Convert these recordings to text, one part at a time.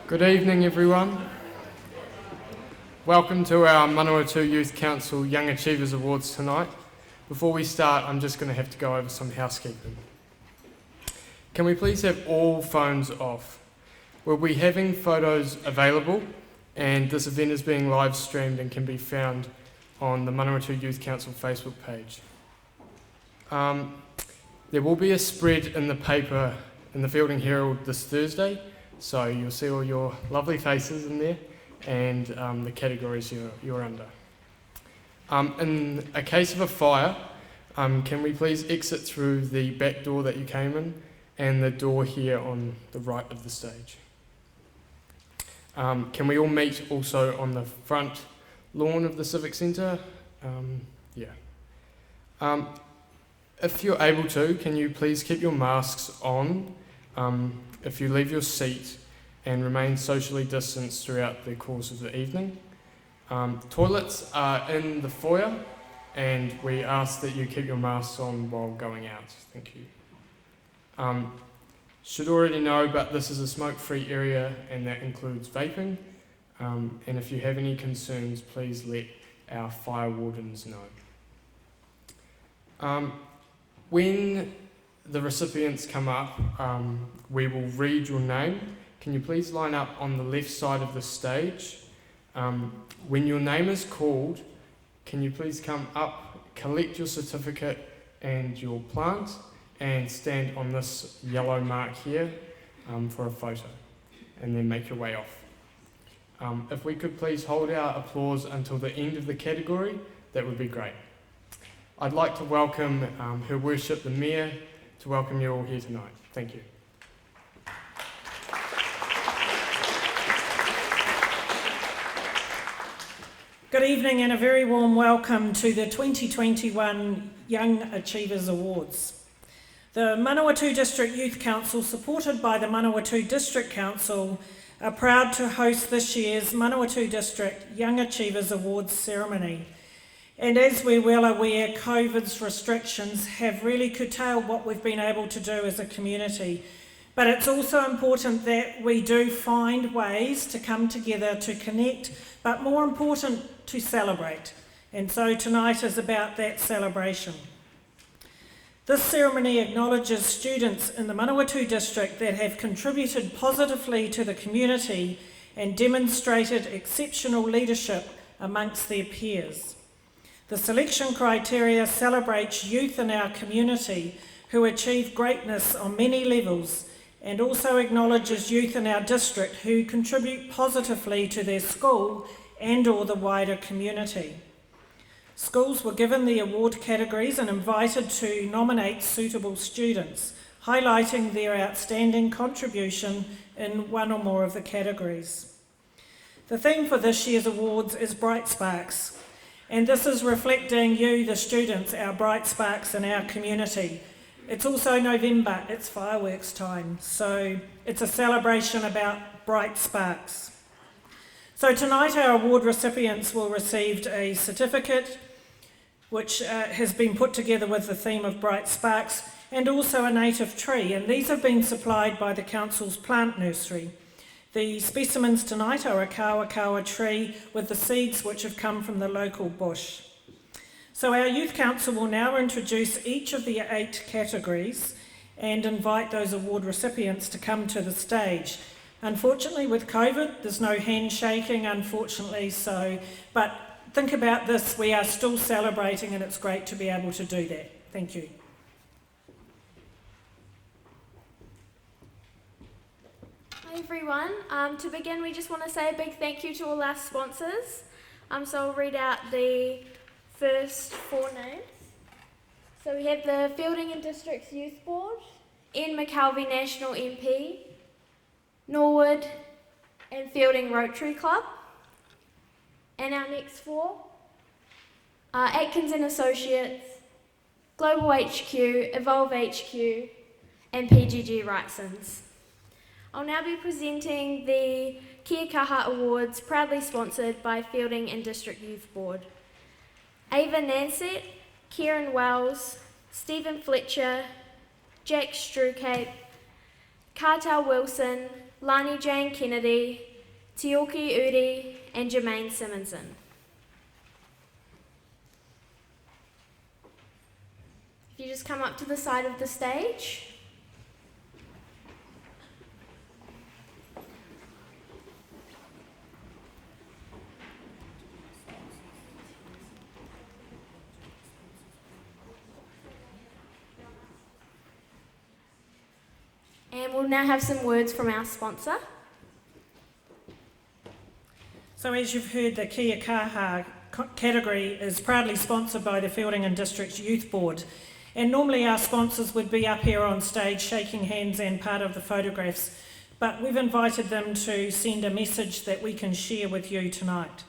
Good evening, everyone. Welcome to our Manawatu Youth Council Young Achievers Awards tonight. Before we start, I'm just going to have to go over some housekeeping. Can we please have all phones off? We'll be having photos available, and this event is being live streamed and can be found on the Manawatu Youth Council Facebook page. There will be a spread in the paper in the Fielding Herald this Thursday, so you'll see all your lovely faces in there and the categories you're under. In a case of a fire, can we please exit through the back door that you came in and the door here on the right of the stage. Can we all meet also on the front lawn of the Civic Centre? If you're able to, can you please keep your masks on if you leave your seat and remain socially distanced throughout the course of the evening. Toilets are in the foyer, and we ask that you keep your masks on while going out. Thank you. Should already know, but this is a smoke-free area, and that includes vaping. And if you have any concerns, please let our fire wardens know. When the recipients come up, we will read your name. Can you please line up on the left side of the stage? When your name is called, can you please come up, collect your certificate and your plant, and stand on this yellow mark here for a photo, and then make your way off. If we could please hold our applause until the end of the category, that would be great. I'd like to welcome Her Worship the Mayor to welcome you all here tonight. Thank you. Good evening and a very warm welcome to the 2021 Young Achievers Awards. The Manawatu District Youth Council, supported by the Manawatu District Council, are proud to host this year's Manawatu District Young Achievers Awards ceremony. And as we're well aware, COVID's restrictions have really curtailed what we've been able to do as a community. But it's also important that we do find ways to come together to connect, but more important, to celebrate. And so tonight is about that celebration. This ceremony acknowledges students in the Manawatu district that have contributed positively to the community and demonstrated exceptional leadership amongst their peers. The selection criteria celebrates youth in our community who achieve greatness on many levels, and also acknowledges youth in our district who contribute positively to their school and or the wider community. Schools were given the award categories and invited to nominate suitable students, highlighting their outstanding contribution in one or more of the categories. The theme for this year's awards is Bright Sparks, and this is reflecting you, the students, our bright sparks in our community. It's also November, it's fireworks time, so it's a celebration about bright sparks. So tonight our award recipients will receive a certificate which has been put together with the theme of bright sparks, and also a native tree, and these have been supplied by the Council's plant nursery. The specimens tonight are a kawa tree with the seeds which have come from the local bush. So our Youth Council will now introduce each of the 8 categories and invite those award recipients to come to the stage. Unfortunately, with COVID, there's no handshaking, unfortunately, but think about this, we are still celebrating and it's great to be able to do that. Thank you. Hi everyone. To begin, we just want to say a big thank you to all our sponsors. So I'll read out the first 4 names. So we have the Fielding and Districts Youth Board, Ian McKelvey National MP, Norwood and Fielding Rotary Club. And our next 4 are Atkins and Associates, Global HQ, Evolve HQ and PGG Wrightsons. I'll now be presenting the Kia Kaha Awards, proudly sponsored by Fielding and District Youth Board. Ava Nansett, Kieran Wells, Stephen Fletcher, Jack Strucape, Cartel Wilson, Lani Jane Kennedy, Tioki Uri, and Jermaine Simonson. If you just come up to the side of the stage. And we'll now have some words from our sponsor. So as you've heard, the Kia Kaha category is proudly sponsored by the Feilding and District Youth Board. And normally our sponsors would be up here on stage shaking hands and part of the photographs, but we've invited them to send a message that we can share with you tonight.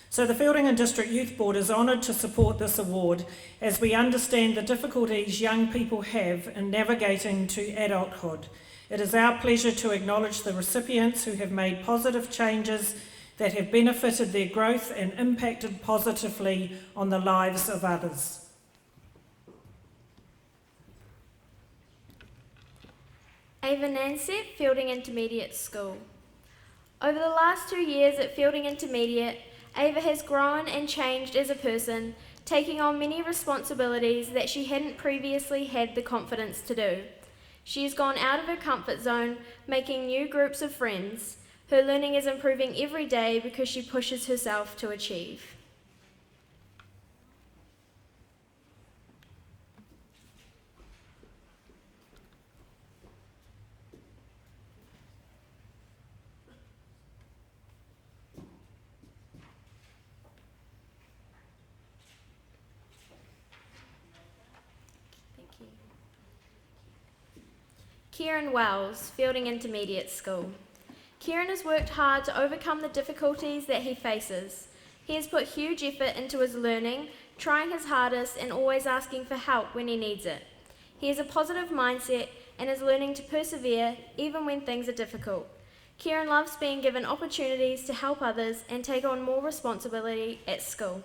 So the Feilding and District Youth Board is honoured to support this award as we understand the difficulties young people have in navigating to adulthood. It is our pleasure to acknowledge the recipients who have made positive changes that have benefited their growth and impacted positively on the lives of others. Ava Nansett, Feilding Intermediate School. Over the last 2 years at Feilding Intermediate, Ava has grown and changed as a person, taking on many responsibilities that she hadn't previously had the confidence to do. She has gone out of her comfort zone, making new groups of friends. Her learning is improving every day because she pushes herself to achieve. Thank you. Kieran Wells, Feilding Intermediate School. Kieran has worked hard to overcome the difficulties that he faces. He has put huge effort into his learning, trying his hardest and always asking for help when he needs it. He has a positive mindset and is learning to persevere even when things are difficult. Kieran loves being given opportunities to help others and take on more responsibility at school.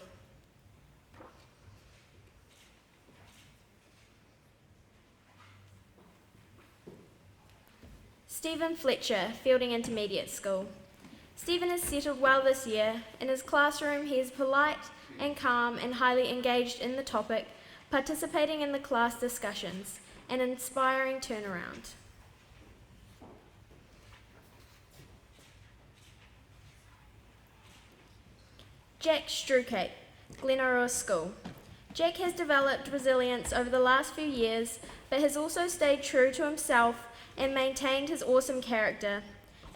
Stephen Fletcher, Feilding Intermediate School. Stephen has settled well this year. In his classroom, he is polite and calm and highly engaged in the topic, participating in the class discussions, an inspiring turnaround. Jack Strucate, Glenoroa School. Jack has developed resilience over the last few years, but has also stayed true to himself and maintained his awesome character.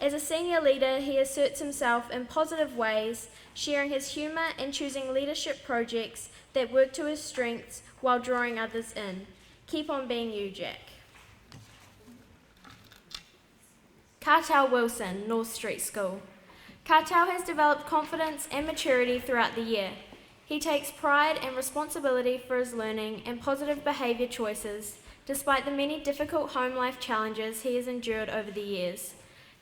As a senior leader, he asserts himself in positive ways, sharing his humour and choosing leadership projects that work to his strengths while drawing others in. Keep on being you, Jack. Cartel Wilson, North Street School. Cartel has developed confidence and maturity throughout the year. He takes pride and responsibility for his learning and positive behaviour choices, despite the many difficult home life challenges he has endured over the years.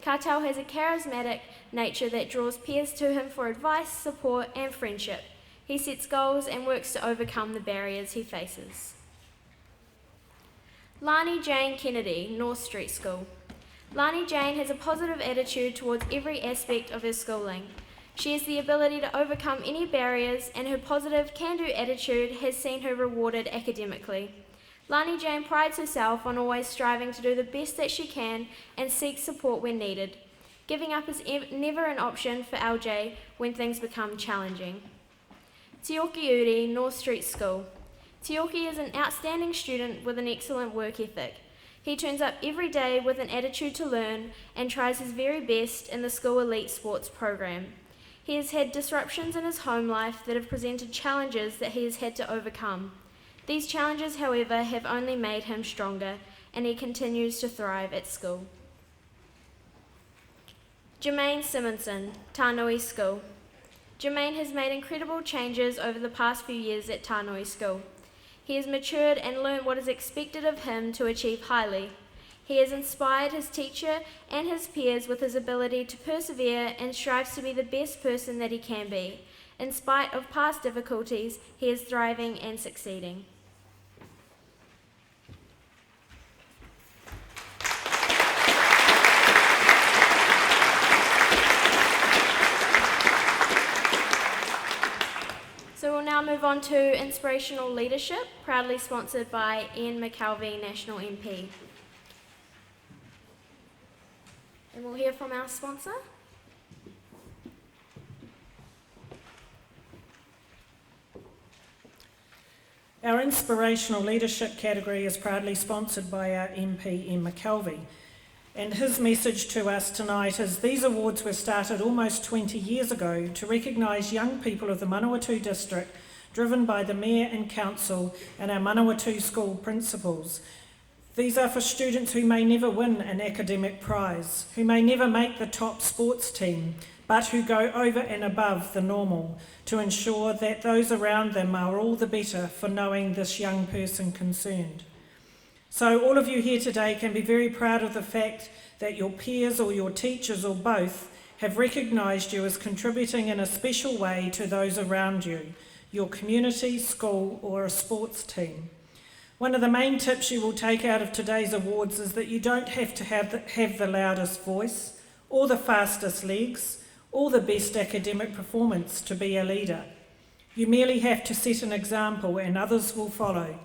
Cartel has a charismatic nature that draws peers to him for advice, support, and friendship. He sets goals and works to overcome the barriers he faces. Lani Jane Kennedy, North Street School. Lani Jane has a positive attitude towards every aspect of her schooling. She has the ability to overcome any barriers, and her positive can-do attitude has seen her rewarded academically. Lani Jane prides herself on always striving to do the best that she can and seeks support when needed. Giving up is never an option for LJ when things become challenging. Tioki Uri, North Street School. Tioki is an outstanding student with an excellent work ethic. He turns up every day with an attitude to learn and tries his very best in the school elite sports program. He has had disruptions in his home life that have presented challenges that he has had to overcome. These challenges, however, have only made him stronger, and he continues to thrive at school. Jermaine Simonson, Tānui School. Jermaine has made incredible changes over the past few years at Tānui School. He has matured and learned what is expected of him to achieve highly. He has inspired his teacher and his peers with his ability to persevere and strives to be the best person that he can be. In spite of past difficulties, he is thriving and succeeding. move on to Inspirational Leadership, proudly sponsored by Ian McKelvey, National MP. And we'll hear from our sponsor. Our Inspirational Leadership category is proudly sponsored by our MP, Ian McKelvey. And his message to us tonight is these awards were started almost 20 years ago to recognise young people of the Manawatu district driven by the Mayor and Council and our Manawatu school principals. These are for students who may never win an academic prize, who may never make the top sports team, but who go over and above the normal to ensure that those around them are all the better for knowing this young person concerned. So all of you here today can be very proud of the fact that your peers or your teachers or both have recognised you as contributing in a special way to those around you, your community, school or a sports team. One of the main tips you will take out of today's awards is that you don't have to have the loudest voice or the fastest legs or the best academic performance to be a leader. You merely have to set an example and others will follow.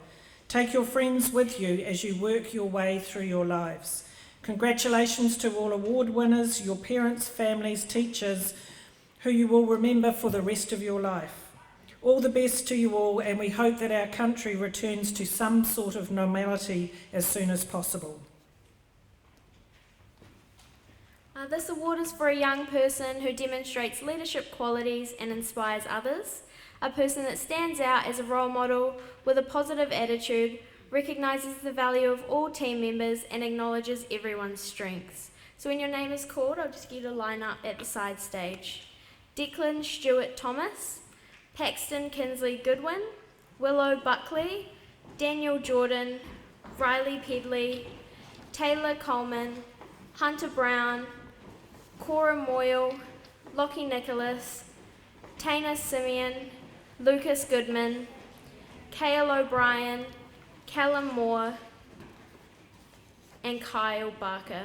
Take your friends with you as you work your way through your lives. Congratulations to all award winners, your parents, families, teachers, who you will remember for the rest of your life. All the best to you all, and we hope that our country returns to some sort of normality as soon as possible. This award is for a young person who demonstrates leadership qualities and inspires others, a person that stands out as a role model with a positive attitude, recognises the value of all team members and acknowledges everyone's strengths. So when your name is called, I'll just get you to line up at the side stage. Declan Stewart Thomas, Paxton Kinsley Goodwin, Willow Buckley, Daniel Jordan, Riley Pedley, Taylor Coleman, Hunter Brown, Cora Moyle, Lockheed Nicholas, Tana Simeon, Lucas Goodman, Kale O'Brien, Callum Moore, and Kyle Barker.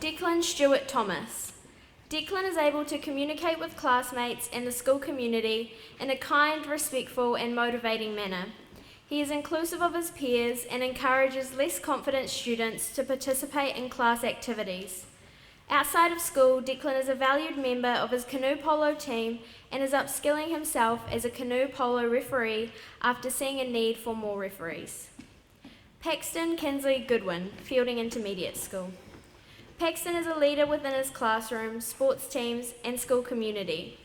Declan Stewart Thomas. Declan is able to communicate with classmates and the school community in a kind, respectful, and motivating manner. He is inclusive of his peers and encourages less confident students to participate in class activities. Outside of school, Declan is a valued member of his canoe polo team and is upskilling himself as a canoe polo referee after seeing a need for more referees. Paxton Kinsley Goodwin, Fielding Intermediate School. Paxton is a leader within his classroom, sports teams, and school community.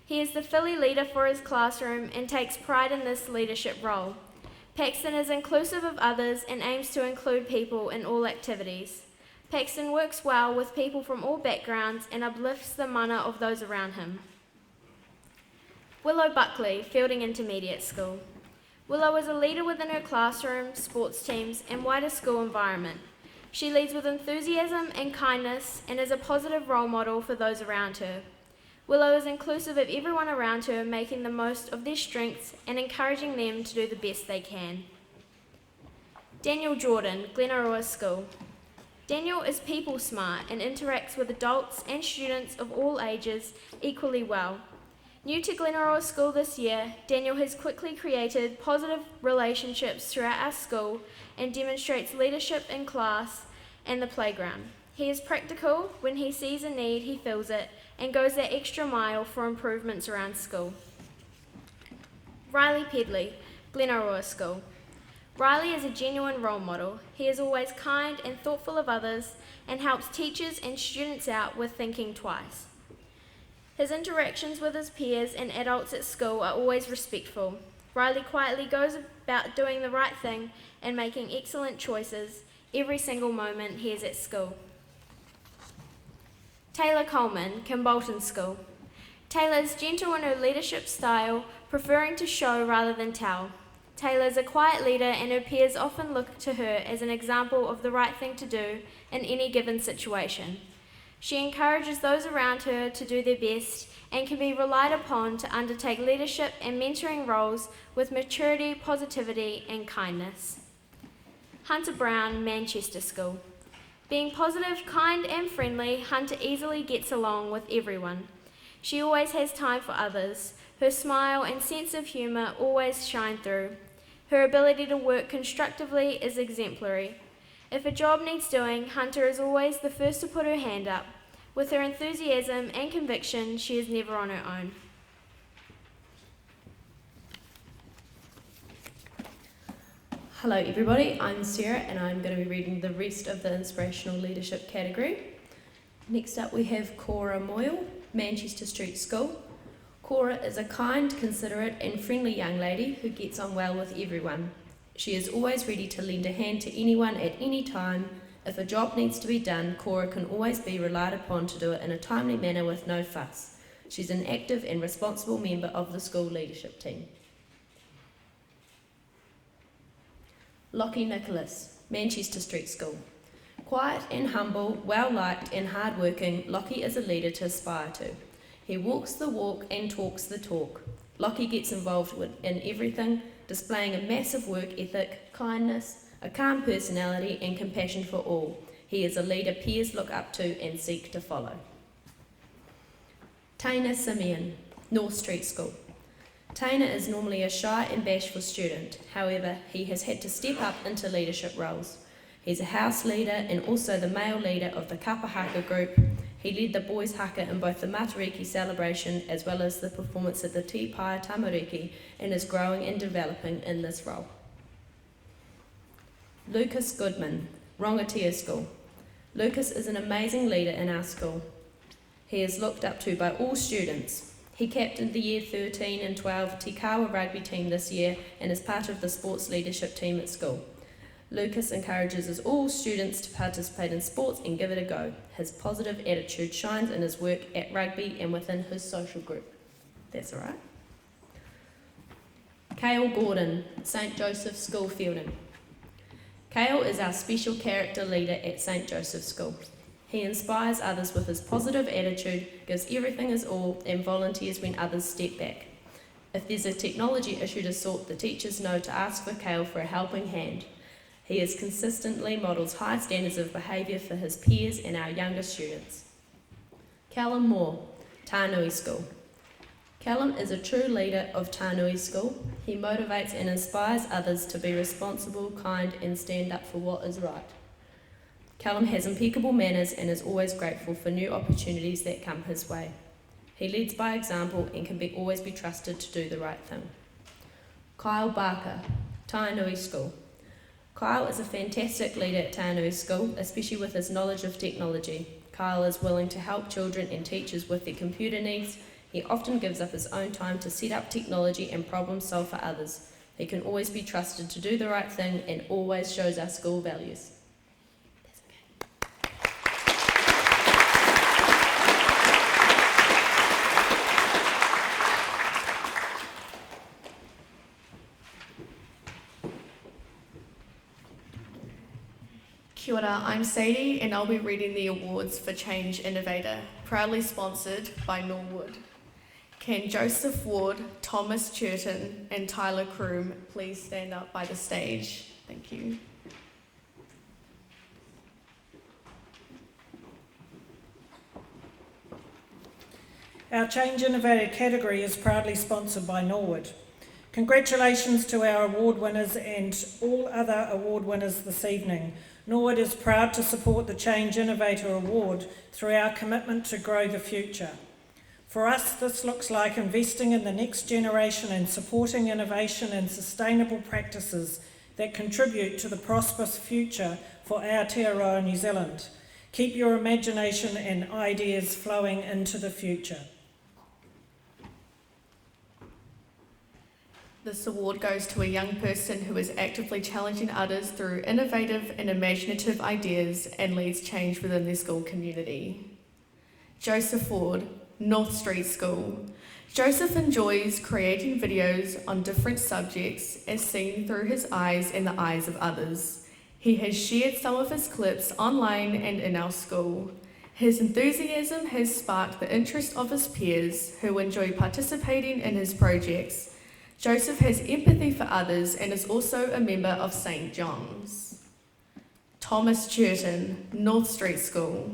He is the Philly leader for his classroom and takes pride in this leadership role. Paxton is inclusive of others and aims to include people in all activities. Paxton works well with people from all backgrounds and uplifts the mana of those around him. Willow Buckley, Fielding Intermediate School. Willow is a leader within her classroom, sports teams, and wider school environment. She leads with enthusiasm and kindness and is a positive role model for those around her. Willow is inclusive of everyone around her, making the most of their strengths and encouraging them to do the best they can. Daniel Jordan, Glenaroa School. Daniel is people smart and interacts with adults and students of all ages equally well. New to Glenaroa School this year, Daniel has quickly created positive relationships throughout our school and demonstrates leadership in class and the playground. He is practical. When he sees a need, he fills it and goes that extra mile for improvements around school. Riley Pedley, Glenaroa School. Riley is a genuine role model. He is always kind and thoughtful of others and helps teachers and students out with thinking twice. His interactions with his peers and adults at school are always respectful. Riley quietly goes about doing the right thing and making excellent choices every single moment he is at school. Taylor Coleman, Kimbolton School. Taylor is gentle in her leadership style, preferring to show rather than tell. Taylor is a quiet leader and her peers often look to her as an example of the right thing to do in any given situation. She encourages those around her to do their best and can be relied upon to undertake leadership and mentoring roles with maturity, positivity, and kindness. Hunter Brown, Manchester School. Being positive, kind and friendly, Hunter easily gets along with everyone. She always has time for others. Her smile and sense of humour always shine through. Her ability to work constructively is exemplary. If a job needs doing, Hunter is always the first to put her hand up. With her enthusiasm and conviction, she is never on her own. Hello everybody, I'm Zara and I'm going to be reading the rest of the Inspirational Leadership category. Next up we have Cora Moyle, Manchester Street School. Cora is a kind, considerate and friendly young lady who gets on well with everyone. She is always ready to lend a hand to anyone at any time. If a job needs to be done, Cora can always be relied upon to do it in a timely manner with no fuss. She's an active and responsible member of the school leadership team. Lockheed Nicholas, Manchester Street School. Quiet and humble, well-liked and hard-working, Lockie is a leader to aspire to. He walks the walk and talks the talk. Lockie gets involved in everything, displaying a massive work ethic, kindness, a calm personality and compassion for all. He is a leader peers look up to and seek to follow. Taina Simeon, North Street School. Taina is normally a shy and bashful student. However, he has had to step up into leadership roles. He's a house leader and also the male leader of the Kapa Haka group. He led the boys haka in both the Matariki celebration as well as the performance at the Te Pae Tamariki and is growing and developing in this role. Lucas Goodwin, Rongatia School. Lucas is an amazing leader in our school. He is looked up to by all students. He captained the Year 13 and 12 Te Kawa rugby team this year and is part of the sports leadership team at school. Lucas encourages all students to participate in sports and give it a go. His positive attitude shines in his work at rugby and within his social group. That's all right. Kale Gordon, St. Joseph's School Fielding. Kale is our special character leader at St. Joseph's School. He inspires others with his positive attitude, gives everything his all, and volunteers when others step back. If there's a technology issue to sort, the teachers know to ask for Kale for a helping hand. He consistently models high standards of behaviour for his peers and our younger students. Callum Moore, Tānui School. Callum is a true leader of Tānui School. He motivates and inspires others to be responsible, kind and stand up for what is right. Callum has impeccable manners and is always grateful for new opportunities that come his way. He leads by example and can always be trusted to do the right thing. Kyle Barker, Tānui School. Kyle is a fantastic leader at Tānui School, especially with his knowledge of technology. Kyle is willing to help children and teachers with their computer needs. He often gives up his own time to set up technology and problem solve for others. He can always be trusted to do the right thing and always shows our school values. Kia ora, I'm Sadie and I'll be reading the awards for Change Innovator, proudly sponsored by Norwood. Can Joseph Ward, Thomas Churton and Tyler Kroom please stand up by the stage? Thank you. Our Change Innovator category is proudly sponsored by Norwood. Congratulations to our award winners and all other award winners this evening. Norwood is proud to support the Change Innovator Award through our commitment to grow the future. For us, this looks like investing in the next generation and supporting innovation and sustainable practices that contribute to the prosperous future for Aotearoa New Zealand. Keep your imagination and ideas flowing into the future. This award goes to a young person who is actively challenging others through innovative and imaginative ideas and leads change within their school community. Joseph Ward, North Street School. Joseph enjoys creating videos on different subjects as seen through his eyes and the eyes of others. He has shared some of his clips online and in our school. His enthusiasm has sparked the interest of his peers who enjoy participating in his projects. Joseph has empathy for others and is also a member of St. John's. Thomas Churton, North Street School.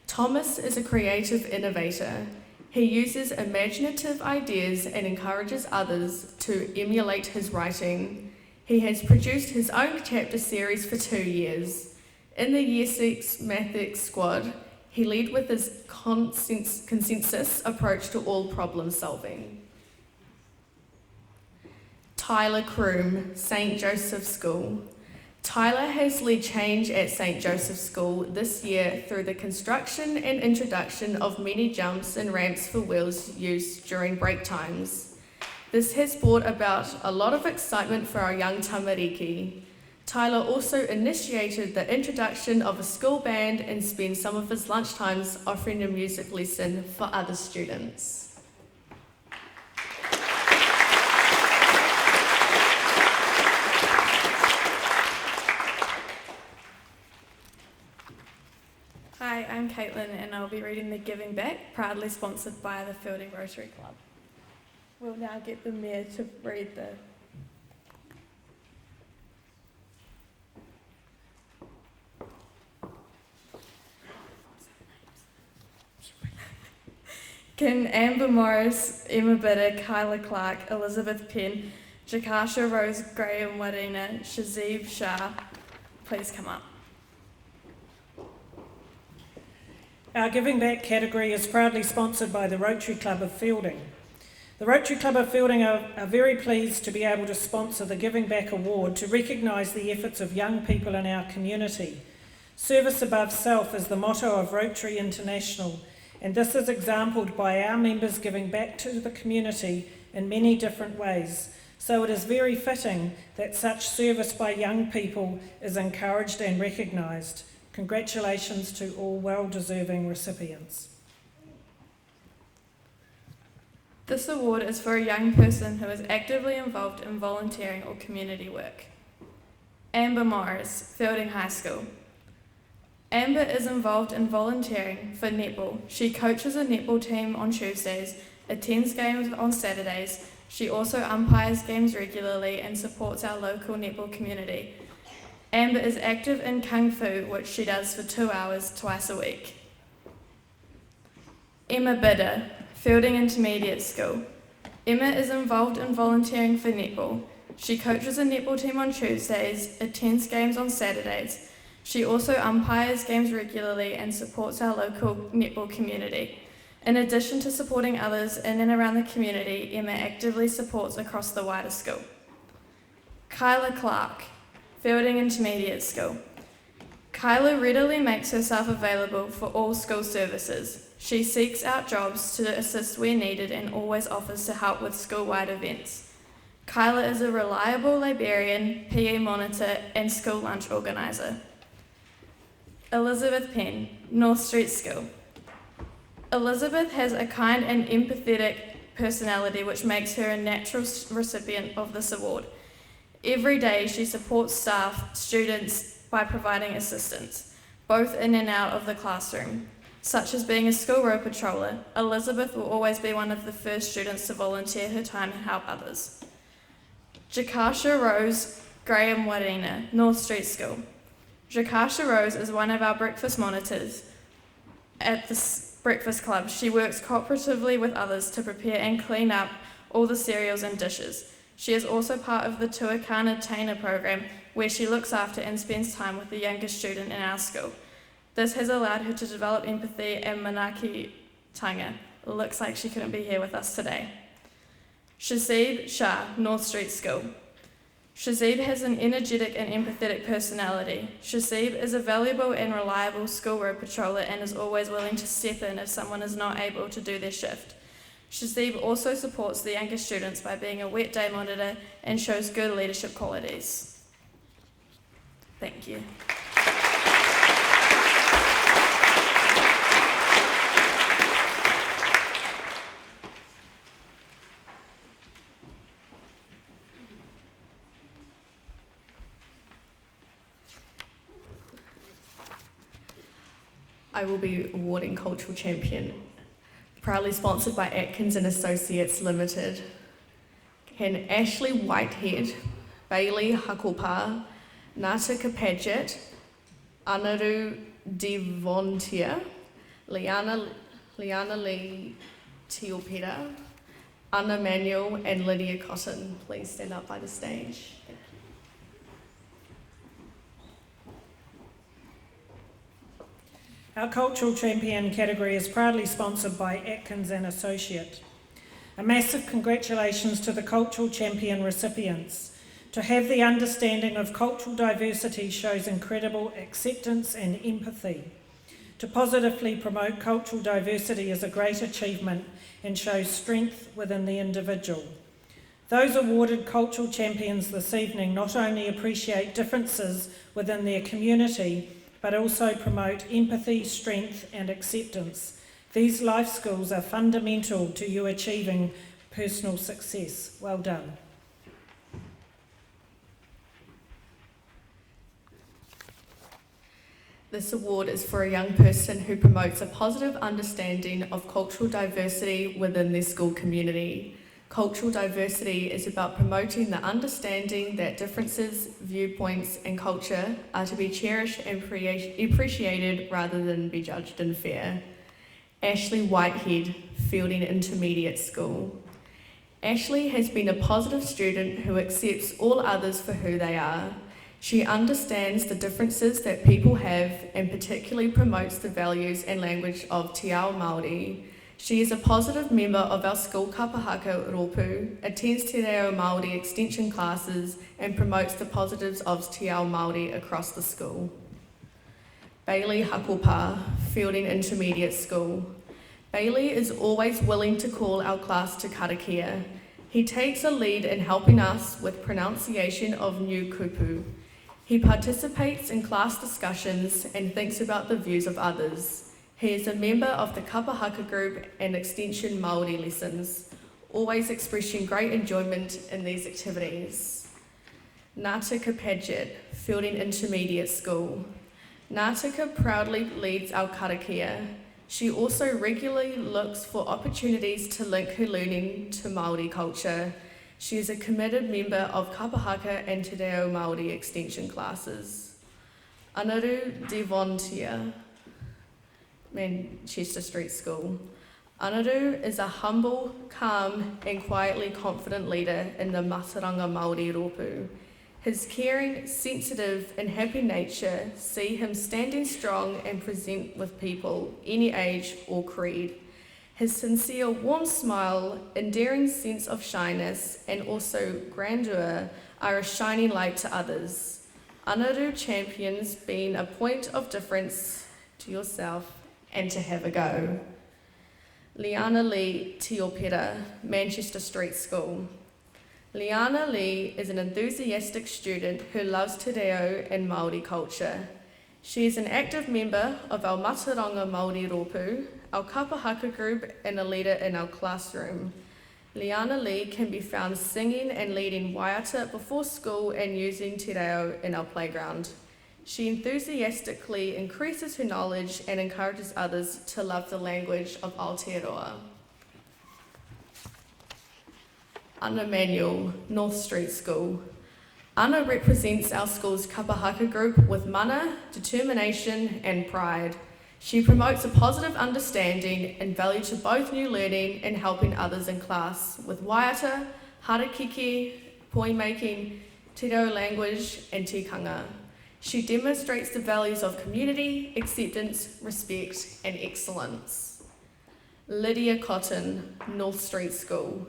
Thomas is a creative innovator. He uses imaginative ideas and encourages others to emulate his writing. He has produced his own chapter series for 2 years. In the Year 6 Mathematics squad, he led with his consensus approach to all problem solving. Tyler Kroom, St. Joseph School. Tyler has led change at St. Joseph School this year through the construction and introduction of many jumps and ramps for wheels used during break times. This has brought about a lot of excitement for our young tamariki. Tyler also initiated the introduction of a school band and spent some of his lunchtimes offering a music lesson for other students. Hi, I'm Caitlin and I'll be reading The Giving Back, proudly sponsored by the Fielding Rotary Club. We'll now get the Mayor to read the... Can Amber Morris, Emma Bitter, Kyla Clark, Elizabeth Penn, Jakasha Rose, Graham Wadena, Shazib Shah please come up? Our Giving Back category is proudly sponsored by the Rotary Club of Fielding. The Rotary Club of Fielding are very pleased to be able to sponsor the Giving Back Award to recognise the efforts of young people in our community. Service above self is the motto of Rotary International, and this is exampled by our members giving back to the community in many different ways. So it is very fitting that such service by young people is encouraged and recognised. Congratulations to all well-deserving recipients. This award is for a young person who is actively involved in volunteering or community work. Amber Morris, Fielding High School. Amber is involved in volunteering for netball. She coaches a netball team on Tuesdays, attends games on Saturdays. She also umpires games regularly and supports our local netball community. Amber is active in Kung Fu, which she does for 2 hours twice a week. Emma Bitter, Fielding Intermediate School. Emma is involved in volunteering for netball. She coaches a netball team on Tuesdays, attends games on Saturdays. She also umpires games regularly and supports our local netball community. In addition to supporting others in and around the community, Emma actively supports across the wider school. Kyla Clark, Fielding Intermediate School. Kyla readily makes herself available for all school services. She seeks out jobs to assist where needed and always offers to help with school-wide events. Kyla is a reliable librarian, PE monitor, and school lunch organiser. Elizabeth Penn, North Street School. Elizabeth has a kind and empathetic personality which makes her a natural recipient of this award. Every day she supports staff, students by providing assistance, both in and out of the classroom. Such as being a school road patroller, Elizabeth will always be one of the first students to volunteer her time and help others. Jakasha Rose, Graham Wadena, North Street School. Jakasha Rose is one of our breakfast monitors at the Breakfast Club. She works cooperatively with others to prepare and clean up all the cereals and dishes. She is also part of the Tuakana Taina program, where she looks after and spends time with the youngest student in our school. This has allowed her to develop empathy and manaki tanga. Looks like she couldn't be here with us today. Shazib Shah, North Street School. Shazib has an energetic and empathetic personality. Shazib is a valuable and reliable school road patroller and is always willing to step in if someone is not able to do their shift. Shazib also supports the younger students by being a wet day monitor and shows good leadership qualities. Thank you. I will be awarding Cultural Champion, proudly sponsored by Atkins and Associates Limited. Can Ashley Whitehead, Bailey Hakupa, Nata Kapadget, Anaru Devontia, Liana Lee Teopeta, Anna Manuel, and Lydia Cotton. Please stand up by the stage. Thank you. Our Cultural Champion category is proudly sponsored by Atkins and Associate. A massive congratulations to the Cultural Champion recipients. To have the understanding of cultural diversity shows incredible acceptance and empathy. To positively promote cultural diversity is a great achievement and shows strength within the individual. Those awarded Cultural Champions this evening not only appreciate differences within their community, but also promote empathy, strength, and acceptance. These life skills are fundamental to you achieving personal success. Well done. This award is for a young person who promotes a positive understanding of cultural diversity within their school community. Cultural diversity is about promoting the understanding that differences, viewpoints, and culture are to be cherished and appreciated rather than be judged unfair. Ashley Whitehead, Fielding Intermediate School. Ashley has been a positive student who accepts all others for who they are. She understands the differences that people have and particularly promotes the values and language of Te Ao Māori. She is a positive member of our school kapahaka Ropu, attends Te Reo Māori extension classes and promotes the positives of Te Ao Māori across the school. Bailey Hakopa, Fielding Intermediate School. Bailey is always willing to call our class to karakia. He takes a lead in helping us with pronunciation of new kupu. He participates in class discussions and thinks about the views of others. He is a member of the kapahaka group and extension Māori lessons, always expressing great enjoyment in these activities. Ngātika Padgett, Fielding Intermediate School. Ngātika proudly leads our karakia. She also regularly looks for opportunities to link her learning to Māori culture. She is a committed member of kapahaka and Te Reo Māori extension classes. Anaru Devontia, Manchester Street School. Anaru is a humble, calm, and quietly confident leader in the Mataranga Māori Ropu. His caring, sensitive, and happy nature see him standing strong and present with people, any age or creed. His sincere, warm smile, endearing sense of shyness, and also grandeur are a shining light to others. Anaru champions being a point of difference to yourself and to have a go. Liana Lee Teopeta, Manchester Street School. Liana Lee is an enthusiastic student who loves Te Reo and Māori culture. She is an active member of our Mataranga Māori Ropu, our kapahaka group, and a leader in our classroom. Liana Lee can be found singing and leading waiata before school and using te reo in our playground. She enthusiastically increases her knowledge and encourages others to love the language of Aotearoa. Anna Manuel, North Street School. Anna represents our school's kapahaka group with mana, determination, and pride. She promotes a positive understanding and value to both new learning and helping others in class with waiata, harakeke, poi making, te reo language, and tikanga. She demonstrates the values of community, acceptance, respect, and excellence. Lydia Cotton, North Street School.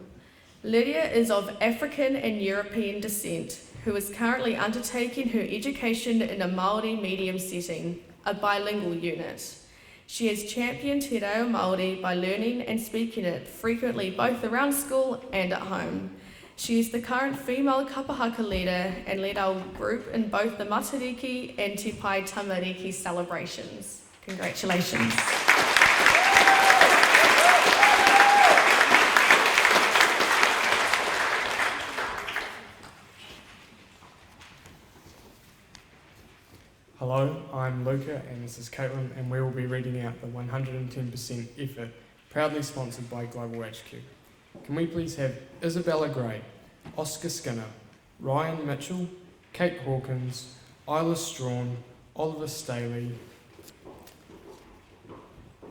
Lydia is of African and European descent, who is currently undertaking her education in a Māori medium setting, a bilingual unit. She has championed Te Reo Māori by learning and speaking it frequently both around school and at home. She is the current female kapahaka leader and led our group in both the Matariki and Te Pai Tamariki celebrations. Congratulations. Hello, I'm Luca and this is Caitlin, and we will be reading out the 110% effort, proudly sponsored by Global HQ. Can we please have Isabella Gray, Oscar Skinner, Ryan Mitchell, Kate Hawkins, Isla Strawn, Oliver Staley,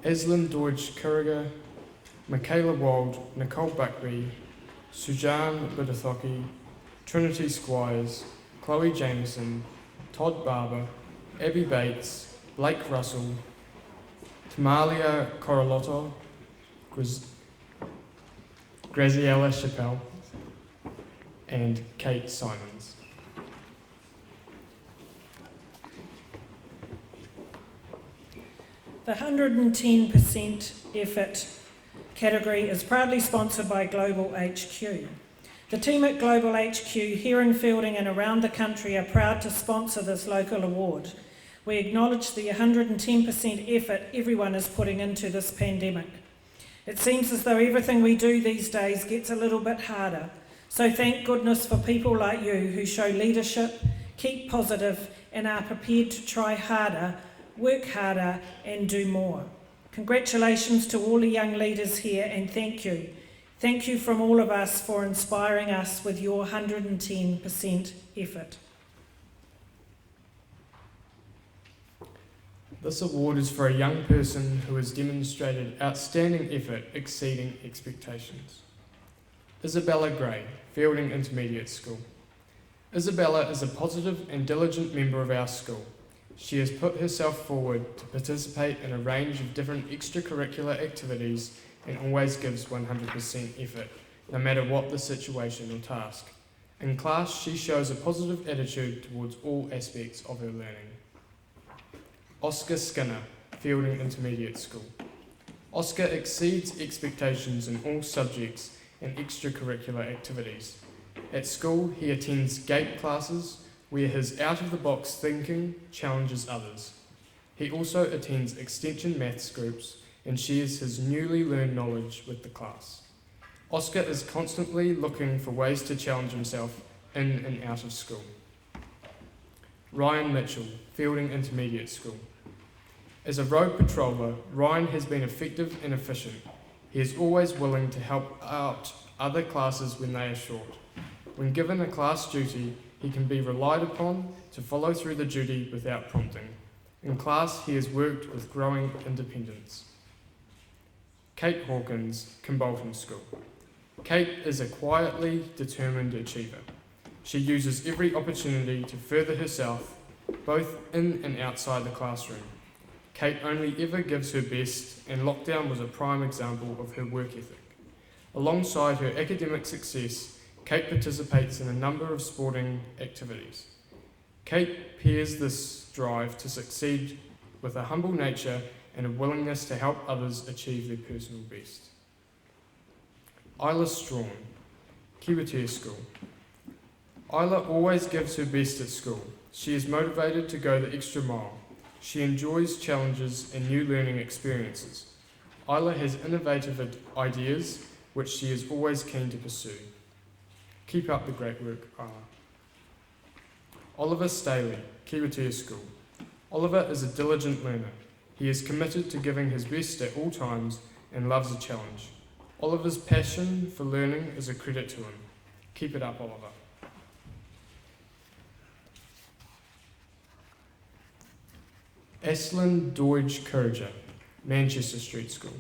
Eslyn Deutsch-Kuriger, Michaela Wald, Nicole Buckby, Suhan Buddhitaki, Trinity Squires, Chloe Jameson, Todd Barber, Abby Bates, Blake Russell, Tamalia Coralotto, Graziella Chappelle, and Kate Simons. The 110% effort category is proudly sponsored by Global HQ. The team at Global HQ here in Fielding and around the country are proud to sponsor this local award. We acknowledge the 110% effort everyone is putting into this pandemic. It seems as though everything we do these days gets a little bit harder. So thank goodness for people like you who show leadership, keep positive, and are prepared to try harder, work harder, and do more. Congratulations to all the young leaders here, and thank you. Thank you from all of us for inspiring us with your 110% effort. This award is for a young person who has demonstrated outstanding effort exceeding expectations. Isabella Gray, Fielding Intermediate School. Isabella is a positive and diligent member of our school. She has put herself forward to participate in a range of different extracurricular activities and always gives 100% effort, no matter what the situation or task. In class, she shows a positive attitude towards all aspects of her learning. Oscar Skinner, Fielding Intermediate School. Oscar exceeds expectations in all subjects and extracurricular activities. At school, he attends GATE classes, where his out-of-the-box thinking challenges others. He also attends Extension Maths groups and shares his newly learned knowledge with the class. Oscar is constantly looking for ways to challenge himself in and out of school. Ryan Mitchell, Fielding Intermediate School. As a road patroller, Ryan has been effective and efficient. He is always willing to help out other classes when they are short. When given a class duty, he can be relied upon to follow through the duty without prompting. In class, he has worked with growing independence. Kate Hawkins, Kimbolton School. Kate is a quietly determined achiever. She uses every opportunity to further herself, both in and outside the classroom. Kate only ever gives her best, and lockdown was a prime example of her work ethic. Alongside her academic success, Kate participates in a number of sporting activities. Kate pairs this drive to succeed with a humble nature and a willingness to help others achieve their personal best. Isla Strawn, Kiwitea School. Isla always gives her best at school. She is motivated to go the extra mile. She enjoys challenges and new learning experiences. Isla has innovative ideas which she is always keen to pursue. Keep up the great work, Isla. Oliver Staley, Kiwitea School. Oliver is a diligent learner. He is committed to giving his best at all times and loves a challenge. Oliver's passion for learning is a credit to him. Keep it up, Oliver. Eslyn Deutsch-Kuriger, Manchester Street School.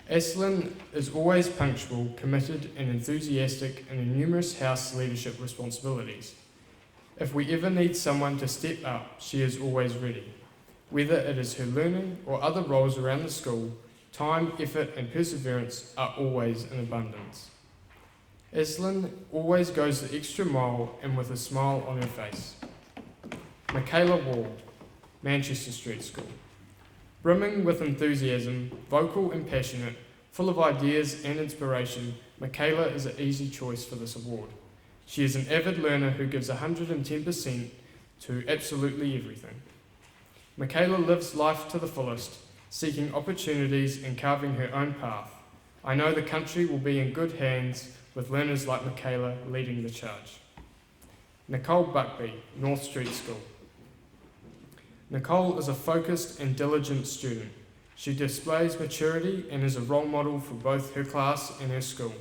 Eslyn is always punctual, committed and enthusiastic in her numerous house leadership responsibilities. If we ever need someone to step up, she is always ready. Whether it is her learning or other roles around the school, time, effort and perseverance are always in abundance. Eslyn always goes the extra mile and with a smile on her face. Michaela Wald, Manchester Street School. Brimming with enthusiasm, vocal and passionate, full of ideas and inspiration, Michaela is an easy choice for this award. She is an avid learner who gives 110% to absolutely everything. Michaela lives life to the fullest, seeking opportunities and carving her own path. I know the country will be in good hands with learners like Michaela leading the charge. Nicole Buckby, North Street School. Nicole is a focused and diligent student. She displays maturity and is a role model for both her class and her school.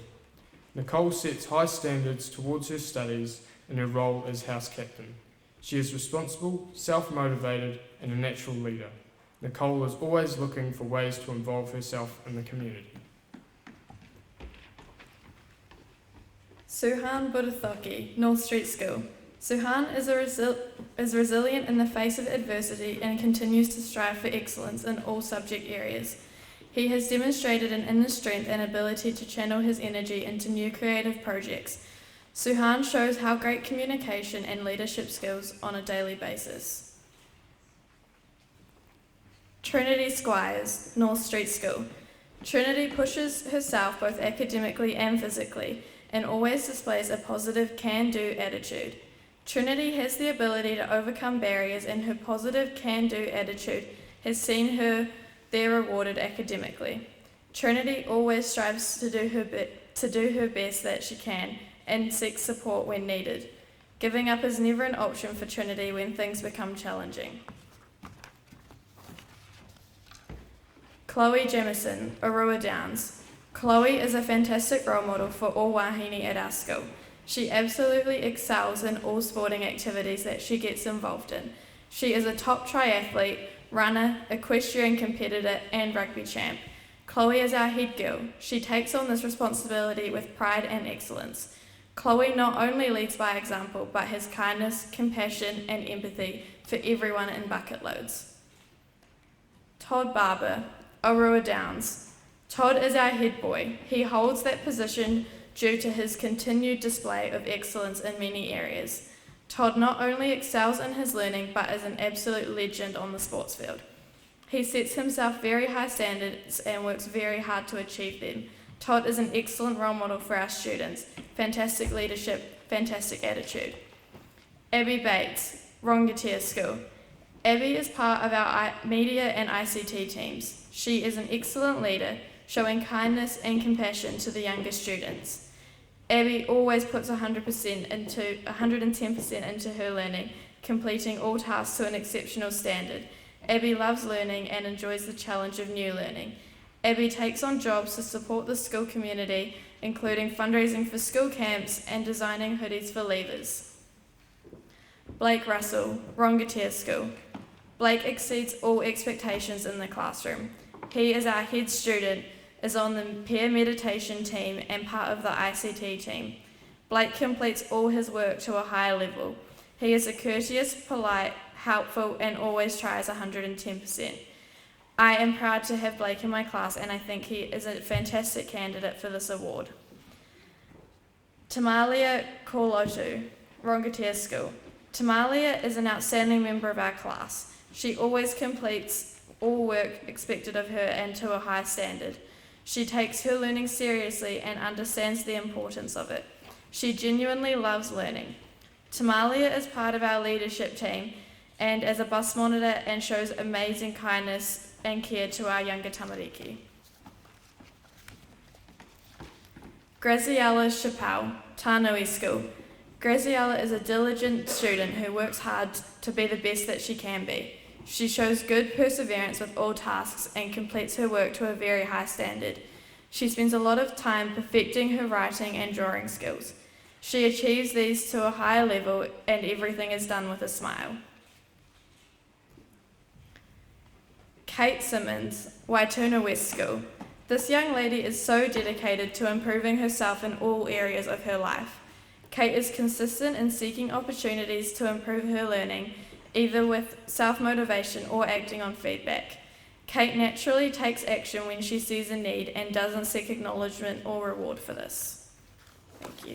Nicole sets high standards towards her studies and her role as house captain. She is responsible, self-motivated, and a natural leader. Nicole is always looking for ways to involve herself in the community. Suhan Buddhitaki, North Street School. Suhan is resilient in the face of adversity and continues to strive for excellence in all subject areas. He has demonstrated an inner strength and ability to channel his energy into new creative projects. Suhan shows how great communication and leadership skills on a daily basis. Trinity Squires, North Street School. Trinity pushes herself both academically and physically and always displays a positive can-do attitude. Trinity has the ability to overcome barriers, and her positive can-do attitude has seen her there rewarded academically. Trinity always strives to do her best that she can and seeks support when needed. Giving up is never an option for Trinity when things become challenging. Chloe Jamison, Orua Downs. Chloe is a fantastic role model for all wahine at our school. She absolutely excels in all sporting activities that she gets involved in. She is a top triathlete, runner, equestrian competitor, and rugby champ. Chloe is our head girl. She takes on this responsibility with pride and excellence. Chloe not only leads by example, but has kindness, compassion, and empathy for everyone in bucket loads. Todd Barber, Orua Downs. Todd is our head boy. He holds that position due to his continued display of excellence in many areas. Todd not only excels in his learning, but is an absolute legend on the sports field. He sets himself very high standards and works very hard to achieve them. Todd is an excellent role model for our students. Fantastic leadership, fantastic attitude. Abby Bates, Rongatea School. Abby is part of our media and ICT teams. She is an excellent leader, showing kindness and compassion to the younger students. Abby always puts 110% into her learning, completing all tasks to an exceptional standard. Abby loves learning and enjoys the challenge of new learning. Abby takes on jobs to support the school community, including fundraising for school camps and designing hoodies for leavers. Blake Russell, Rongatea School. Blake exceeds all expectations in the classroom. He is our head student, is on the peer meditation team and part of the ICT team. Blake completes all his work to a high level. He is a courteous, polite, helpful, and always tries 110%. I am proud to have Blake in my class, and I think he is a fantastic candidate for this award. Tamalia Korlotu, Rongatea School. Tamalia is an outstanding member of our class. She always completes all work expected of her and to a high standard. She takes her learning seriously and understands the importance of it. She genuinely loves learning. Tamalia is part of our leadership team and as a bus monitor and shows amazing kindness and care to our younger tamariki. Graziella Chappelle, Tānui School. Graziella is a diligent student who works hard to be the best that she can be. She shows good perseverance with all tasks and completes her work to a very high standard. She spends a lot of time perfecting her writing and drawing skills. She achieves these to a high level and everything is done with a smile. Kate Simmons, Waituna West School. This young lady is so dedicated to improving herself in all areas of her life. Kate is consistent in seeking opportunities to improve her learning, either with self-motivation or acting on feedback. Kate naturally takes action when she sees a need and doesn't seek acknowledgement or reward for this. Thank you.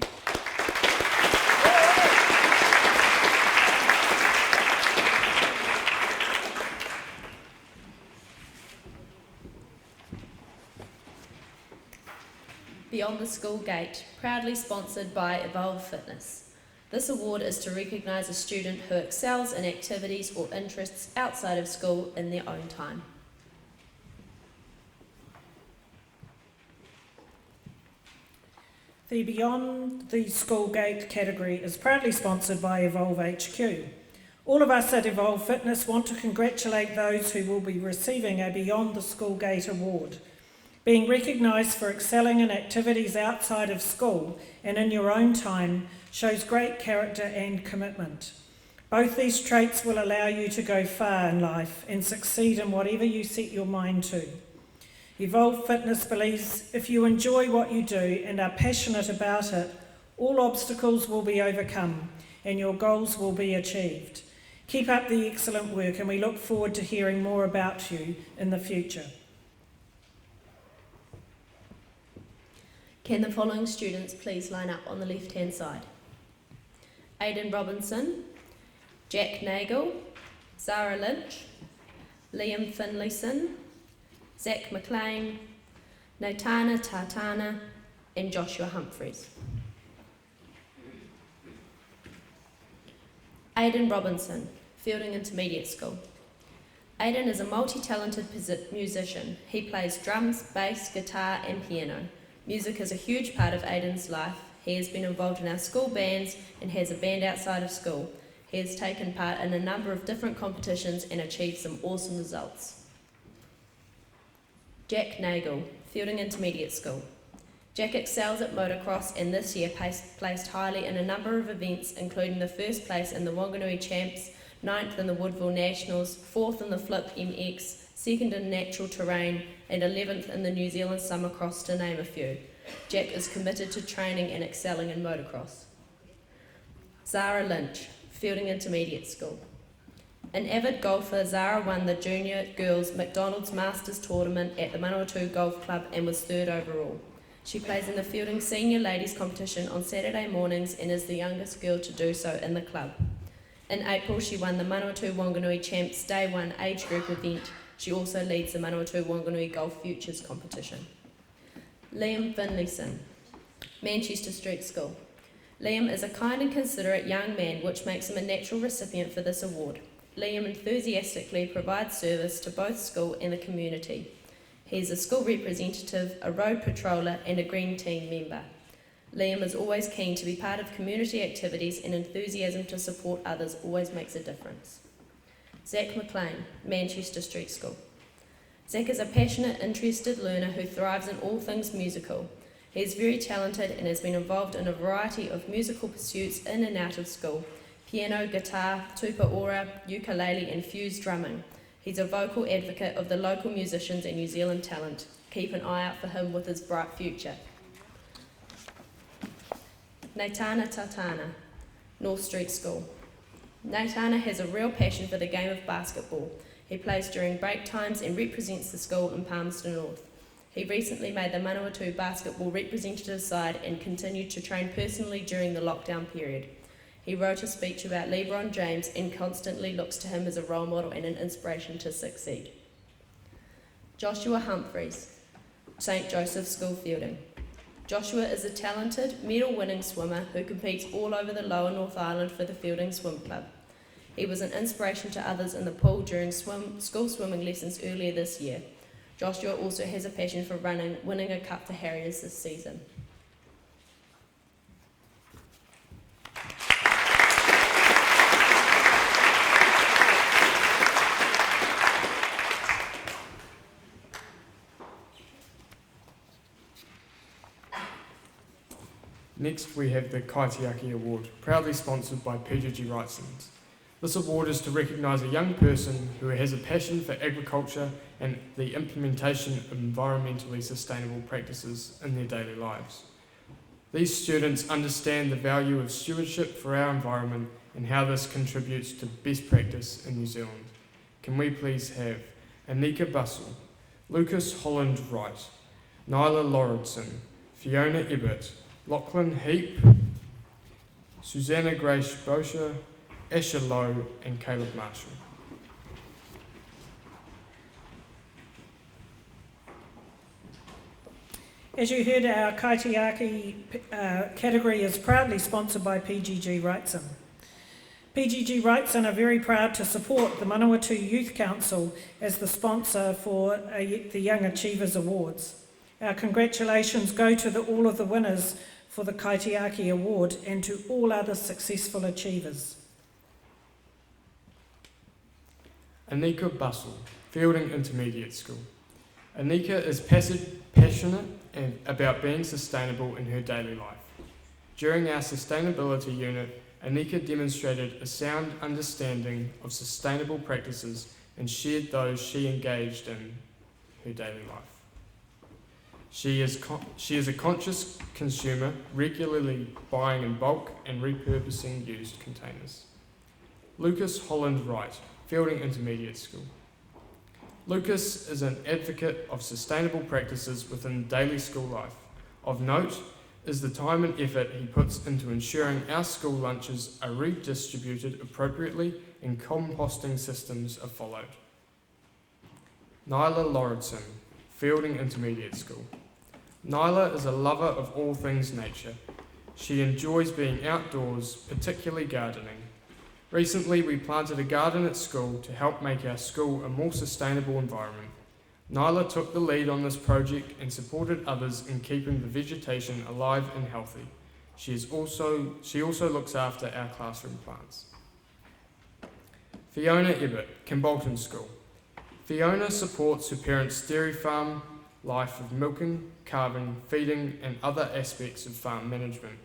Beyond the School Gate, proudly sponsored by Evolve Fitness. This award is to recognise a student who excels in activities or interests outside of school in their own time. The Beyond the School Gate category is proudly sponsored by Evolve HQ. All of us at Evolve Fitness want to congratulate those who will be receiving a Beyond the School Gate award. Being recognised for excelling in activities outside of school and in your own time shows great character and commitment. Both these traits will allow you to go far in life and succeed in whatever you set your mind to. Evolved Fitness believes if you enjoy what you do and are passionate about it, all obstacles will be overcome and your goals will be achieved. Keep up the excellent work, and we look forward to hearing more about you in the future. Can the following students please line up on the left-hand side? Aiden Robinson, Jack Nagle, Zara Lynch, Liam Finlayson, Zach McLean, Naitana Tartana, and Joshua Humphreys. Aiden Robinson, Fielding Intermediate School. Aiden is a multi-talented musician. He plays drums, bass, guitar and piano. Music is a huge part of Aiden's life. He has been involved in our school bands and has a band outside of school. He has taken part in a number of different competitions and achieved some awesome results. Jack Nagle, Fielding Intermediate School. Jack excels at motocross and this year placed highly in a number of events, including the first place in the Wanganui Champs, 9th in the Woodville Nationals, 4th in the Flip MX, 2nd in Natural Terrain, and 11th in the New Zealand Summer Cross, to name a few. Jack is committed to training and excelling in motocross. Zara Lynch, Fielding Intermediate School. An avid golfer, Zara won the Junior Girls McDonald's Masters Tournament at the Manawatu Golf Club and was 3rd overall. She plays in the Fielding Senior Ladies competition on Saturday mornings and is the youngest girl to do so in the club. In April, she won the Manawatu Wanganui Champs Day 1 age group event. She also leads the Manawatu Wanganui Golf Futures competition. Liam Finlayson, Manchester Street School. Liam is a kind and considerate young man, which makes him a natural recipient for this award. Liam enthusiastically provides service to both school and the community. He is a school representative, a road patroller and a green team member. Liam is always keen to be part of community activities, and enthusiasm to support others always makes a difference. Zach McLean, Manchester Street School. Zach is a passionate, interested learner who thrives in all things musical. He is very talented and has been involved in a variety of musical pursuits in and out of school: piano, guitar, tupa ora, ukulele and fused drumming. He's a vocal advocate of the local musicians and New Zealand talent. Keep an eye out for him with his bright future. Naitana Tartana, North Street School. Naitana has a real passion for the game of basketball. He plays during break times and represents the school in Palmerston North. He recently made the Manawatu basketball representative side and continued to train personally during the lockdown period. He wrote a speech about LeBron James and constantly looks to him as a role model and an inspiration to succeed. Joshua Humphreys, St. Joseph's School Fielding. Joshua is a talented, medal-winning swimmer who competes all over the lower North Island for the Fielding Swim Club. He was an inspiration to others in the pool during school swimming lessons earlier this year. Joshua also has a passion for running, winning a cup for Harriers this season. Next, we have the Kaitiaki Award, proudly sponsored by PGG Wrightsons. This award is to recognise a young person who has a passion for agriculture and the implementation of environmentally sustainable practices in their daily lives. These students understand the value of stewardship for our environment and how this contributes to best practice in New Zealand. Can we please have Anika Bussell, Lucas Holland Wright, Nyla Lauridson, Fiona Ebbert, Lachlan Heap, Susanna Grace Bosher, Asher Lowe and Caleb Marshall. As you heard, our Kaitiaki category is proudly sponsored by PGG Wrightson. PGG Wrightson are very proud to support the Manawatu Youth Council as the sponsor for the Young Achievers Awards. Our congratulations go to all of the winners for the Kaitiaki Award and to all other successful achievers. Anika Bussell, Fielding Intermediate School. Anika is passionate about being sustainable in her daily life. During our sustainability unit, Anika demonstrated a sound understanding of sustainable practices and shared those she engaged in her daily life. She is a conscious consumer, regularly buying in bulk and repurposing used containers. Lucas Holland Wright, Fielding Intermediate School. Lucas is an advocate of sustainable practices within daily school life. Of note is the time and effort he puts into ensuring our school lunches are redistributed appropriately and composting systems are followed. Nyla Lauritsen, Fielding Intermediate School. Nyla is a lover of all things nature. She enjoys being outdoors, particularly gardening. Recently, we planted a garden at school to help make our school a more sustainable environment. Nyla took the lead on this project and supported others in keeping the vegetation alive and healthy. She also looks after our classroom plants. Fiona Ebbett, Kimbolton School. Fiona supports her parents' dairy farm life of milking, calving, feeding and other aspects of farm management.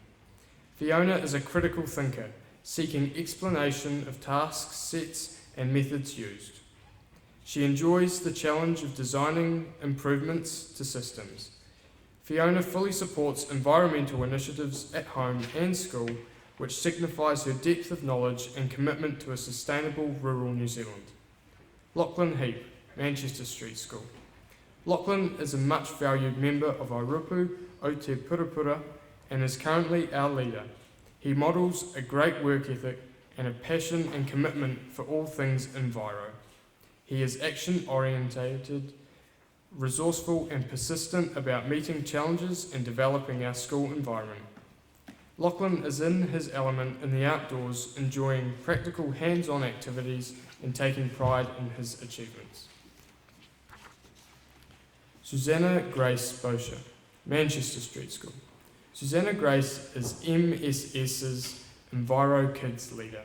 Fiona is a critical thinker, seeking explanation of tasks, sets and methods used. She enjoys the challenge of designing improvements to systems. Fiona fully supports environmental initiatives at home and school, which signifies her depth of knowledge and commitment to a sustainable rural New Zealand. Lachlan Heap, Manchester Street School. Lachlan is a much valued member of our Rupu o Te Purapura and is currently our leader. He models a great work ethic and a passion and commitment for all things enviro. He is action-orientated, resourceful and persistent about meeting challenges and developing our school environment. Lachlan is in his element in the outdoors, enjoying practical hands-on activities and taking pride in his achievements. Susanna Grace Bosher, Manchester Street School. Susanna Grace is MSS's Enviro Kids leader.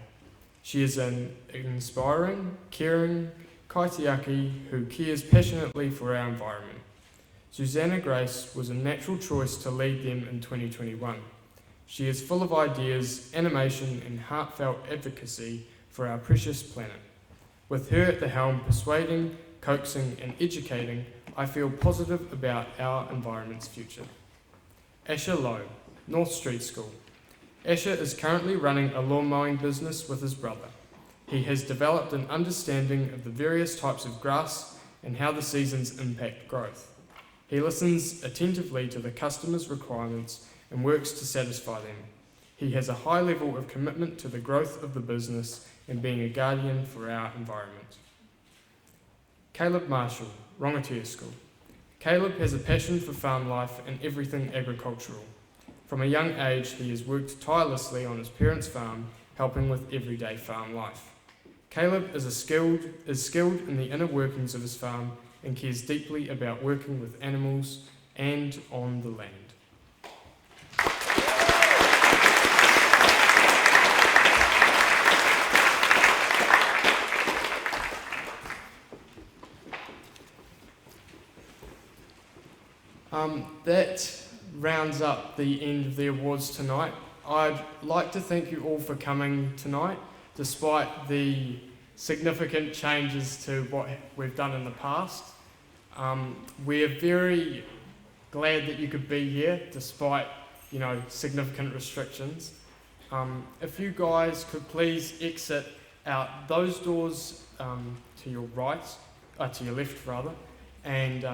She is an inspiring, caring kaitiaki who cares passionately for our environment. Susanna Grace was a natural choice to lead them in 2021. She is full of ideas, animation and heartfelt advocacy for our precious planet. With her at the helm persuading, coaxing and educating, I feel positive about our environment's future. Asher Lowe, North Street School. Asher is currently running a lawn mowing business with his brother. He has developed an understanding of the various types of grass and how the seasons impact growth. He listens attentively to the customers' requirements and works to satisfy them. He has a high level of commitment to the growth of the business and being a guardian for our environment. Caleb Marshall, Rangitia School. Caleb has a passion for farm life and everything agricultural. From a young age, he has worked tirelessly on his parents' farm, helping with everyday farm life. Caleb is skilled in the inner workings of his farm and cares deeply about working with animals and on the land. That rounds up the end of the awards tonight. I'd like to thank you all for coming tonight, despite the significant changes to what we've done in the past. We're very glad that you could be here, despite significant restrictions. If you guys could please exit out those doors to your right, to your left rather, and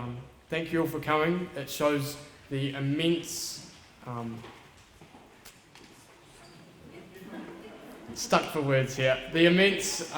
thank you all for coming. It shows the immense, stuck for words here, the immense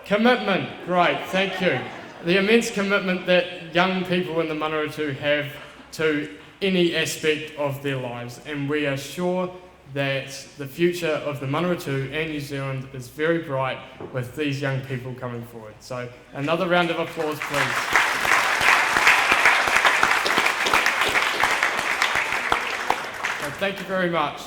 commitment, great, thank you. The immense commitment that young people in the Manawatu have to any aspect of their lives, and we are sure that the future of the Manawatu and New Zealand is very bright with these young people coming forward. So another round of applause, please. So thank you very much.